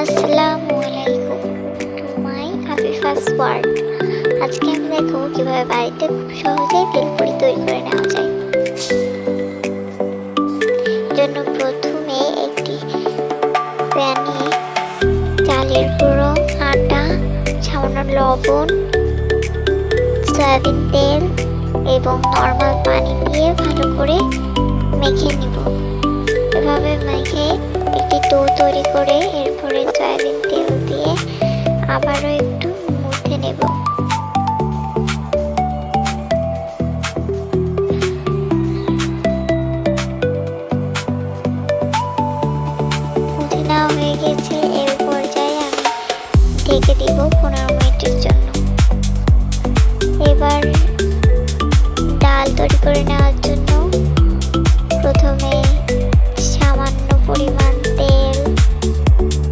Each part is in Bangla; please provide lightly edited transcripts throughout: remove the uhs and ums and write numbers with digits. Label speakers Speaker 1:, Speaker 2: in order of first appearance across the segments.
Speaker 1: আসসালামু আলাইকুম টু মাই আফিফাস ওয়ার্ল্ড। আজকে আমি দেখো কিভাবে বাড়িতে খুব সহজেই ভেলপুরি তৈরি করে নেওয়া যায়। জন্য প্রথমে একটি প্যানে চালের গুঁড়ো, আটা, সামান্য লবণ, সয়াবিন তেল এবং নর্মাল পানি দিয়ে ভালো করে মেখে নিব। এভাবে মেখে একটি ডো তৈরি করে এরপরে সয়াবিন তেল দিয়ে আবারও একটু মুথে নেব। মুথে নেওয়া হয়ে গেছে। এর পর্যায়ে আমি ঢেকে দিব 15 মিনিটের জন্য। এবার ডাল তৈরি করে নেওয়ার জন্য প্রথমে সামান্য পরিমাণ তেল,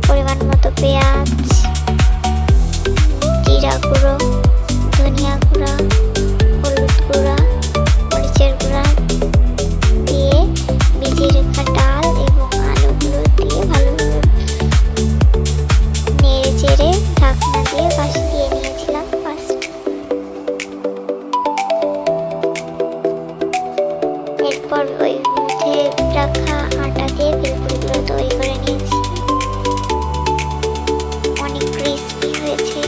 Speaker 1: পরিমাণ মতো পেঁয়াজ, জিরা গুঁড়ো, ধনিয়া গুঁড়া, হলুদ গুঁড়া, মরিচের গুঁড়া দিয়ে ভিজিয়ে রাখা ডাল এবং আলুগুলো দিয়ে ভালোভাবে নেড়ে চেড়ে ঢাকনা দিয়ে পাশে দিয়ে নিয়েছিলাম। এরপর ওই মুথে রাখা আটা দিয়ে ভেলপুরিগুলো তৈরি করে নিয়েছি। অনেক ক্রিস্পি হয়েছে।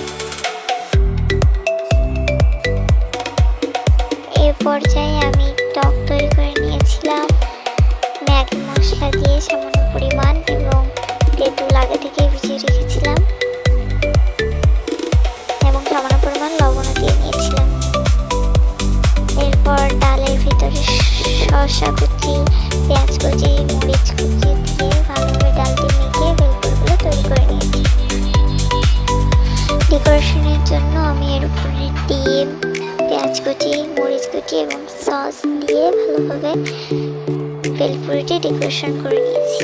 Speaker 1: এর পর্যায়ে আমি টক তৈরি করে নিয়েছিলাম ম্যাগি মশলা দিয়ে সামান্য পরিমাণ এবং তেঁতুল আগে থেকে ভিজিয়ে রেখেছিলাম এবং সামান্য পরিমাণ লবণও দিয়ে নিয়েছিলাম। এরপর ডালের ভিতরে শসা কুচি, পেঁয়াজ কুচি, মরিচ কুচি দিয়ে ভালোভাবে ডালটি মেখে ভেলপুরিগুলো তৈরি করে নিয়েছি। ডেকোরেশনের জন্য আমি এর উপরে ডিম, পেঁয়াজ কুচি, মরিচ কুচি এবং সস দিয়ে ভালোভাবে ভেলপুরিটি ডেকোরেশন করে নিয়েছি।